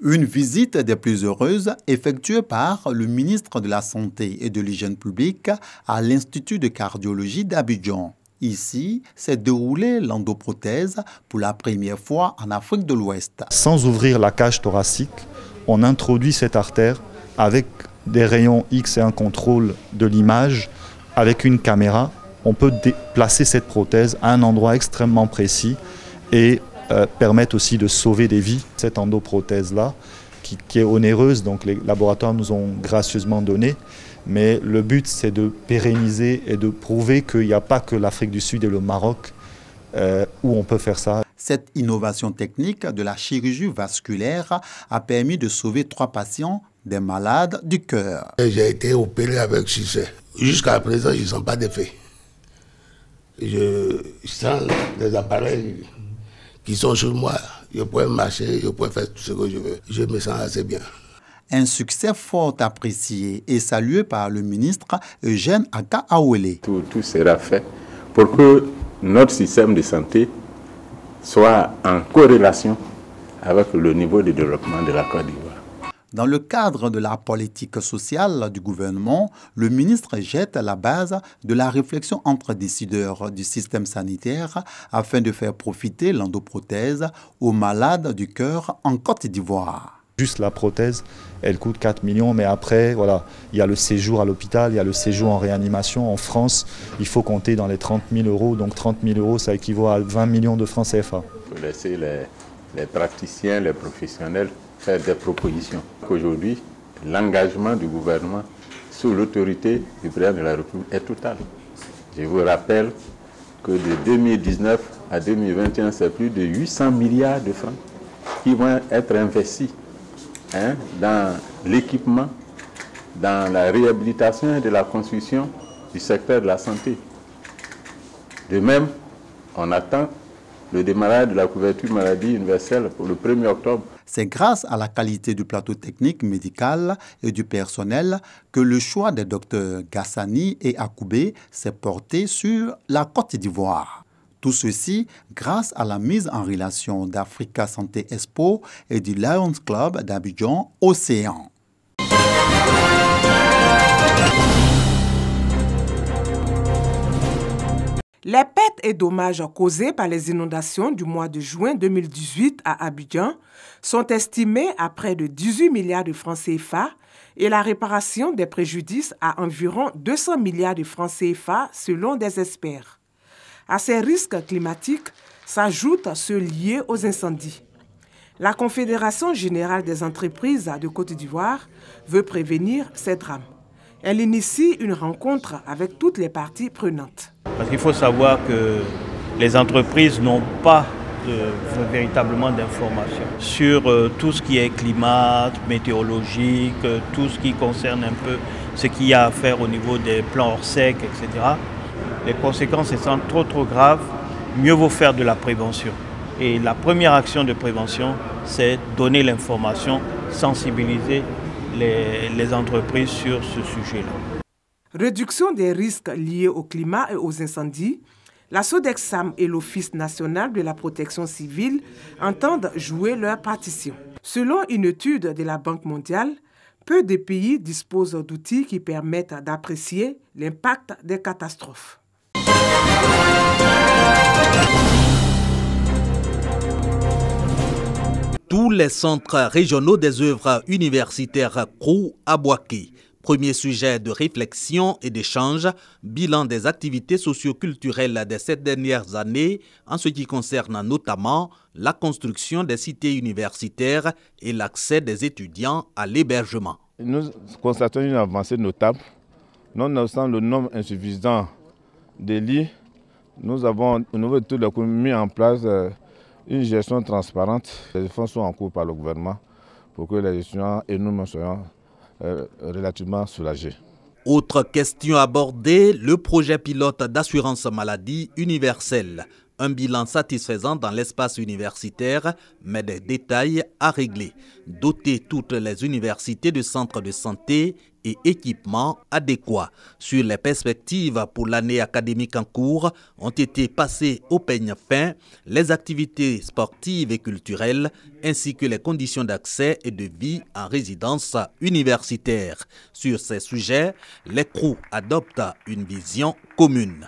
Une visite des plus heureuses effectuée par le ministre de la Santé et de l'Hygiène publique à l'Institut de cardiologie d'Abidjan. Ici, s'est déroulée l'endoprothèse pour la première fois en Afrique de l'Ouest. Sans ouvrir la cage thoracique, on introduit cette artère avec des rayons X et un contrôle de l'image. Avec une caméra, on peut placer cette prothèse à un endroit extrêmement précis et permettre aussi de sauver des vies. Cette endoprothèse-là, qui est onéreuse, donc les laboratoires nous ont gracieusement donné, mais le but c'est de pérenniser et de prouver qu'il n'y a pas que l'Afrique du Sud et le Maroc où on peut faire ça. Cette innovation technique de la chirurgie vasculaire a permis de sauver 3 patients, des malades du cœur. J'ai été opéré avec succès. Jusqu'à présent, je ne sens pas d'effet. Je sens des appareils qui sont sur moi. Je pourrais marcher, je pourrais faire tout ce que je veux. Je me sens assez bien. Un succès fort apprécié et salué par le ministre Eugène Aka Awele. Tout sera fait pour que notre système de santé soit en corrélation avec le niveau de développement de la Côte d'Ivoire. Dans le cadre de la politique sociale du gouvernement, le ministre jette la base de la réflexion entre décideurs du système sanitaire afin de faire profiter l'endoprothèse aux malades du cœur en Côte d'Ivoire. Juste la prothèse, elle coûte 4 millions, mais après, voilà, il y a le séjour à l'hôpital, il y a le séjour en réanimation. En France, il faut compter dans les 30 000 euros. Donc 30 000 euros, ça équivaut à 20 millions de francs CFA. Il faut laisser les praticiens, les professionnels faire des propositions. Aujourd'hui, l'engagement du gouvernement sous l'autorité du président de la République est total. Je vous rappelle que de 2019 à 2021, c'est plus de 800 milliards de francs qui vont être investis dans l'équipement, dans la réhabilitation et de la construction du secteur de la santé. De même, on attend le démarrage de la couverture maladie universelle pour le 1er octobre. C'est grâce à la qualité du plateau technique médical et du personnel que le choix des docteurs Gassani et Akoubé s'est porté sur la Côte d'Ivoire. Tout ceci grâce à la mise en relation d'Africa Santé Expo et du Lions Club d'Abidjan Océan. Les pertes et dommages causés par les inondations du mois de juin 2018 à Abidjan sont estimés à près de 18 milliards de francs CFA et la réparation des préjudices à environ 200 milliards de francs CFA selon des experts. À ces risques climatiques s'ajoutent ceux liés aux incendies. La Confédération générale des entreprises de Côte d'Ivoire veut prévenir ces drames. Elle initie une rencontre avec toutes les parties prenantes. Parce qu'il faut savoir que les entreprises n'ont pas véritablement d'informations sur tout ce qui est climat, météorologique, tout ce qui concerne un peu ce qu'il y a à faire au niveau des plans hors sec, etc. Les conséquences étant trop graves, mieux vaut faire de la prévention. Et la première action de prévention, c'est donner l'information, sensibiliser les entreprises sur ce sujet-là. Réduction des risques liés au climat et aux incendies, la Sodexam et l'Office national de la protection civile entendent jouer leur partition. Selon une étude de la Banque mondiale, peu de pays disposent d'outils qui permettent d'apprécier l'impact des catastrophes. Tous les centres régionaux des œuvres universitaires CROU à Bouaké. Premier sujet de réflexion et d'échange, bilan des activités socio-culturelles des 7 dernières années en ce qui concerne notamment la construction des cités universitaires et l'accès des étudiants à l'hébergement. Nous constatons une avancée notable. Nonobstant le nombre insuffisant des lits, nous avons au niveau de toute l'économie mis en place une gestion transparente. Les efforts sont en cours par le gouvernement pour que les étudiants et nous soyons relativement soulagés. Autre question abordée, le projet pilote d'assurance maladie universelle. Un bilan satisfaisant dans l'espace universitaire, mais des détails à régler. Doter toutes les universités de centres de santé et équipements adéquats. Sur les perspectives pour l'année académique en cours, ont été passées au peigne fin les activités sportives et culturelles ainsi que les conditions d'accès et de vie en résidence universitaire. Sur ces sujets, les CROU adoptent une vision commune.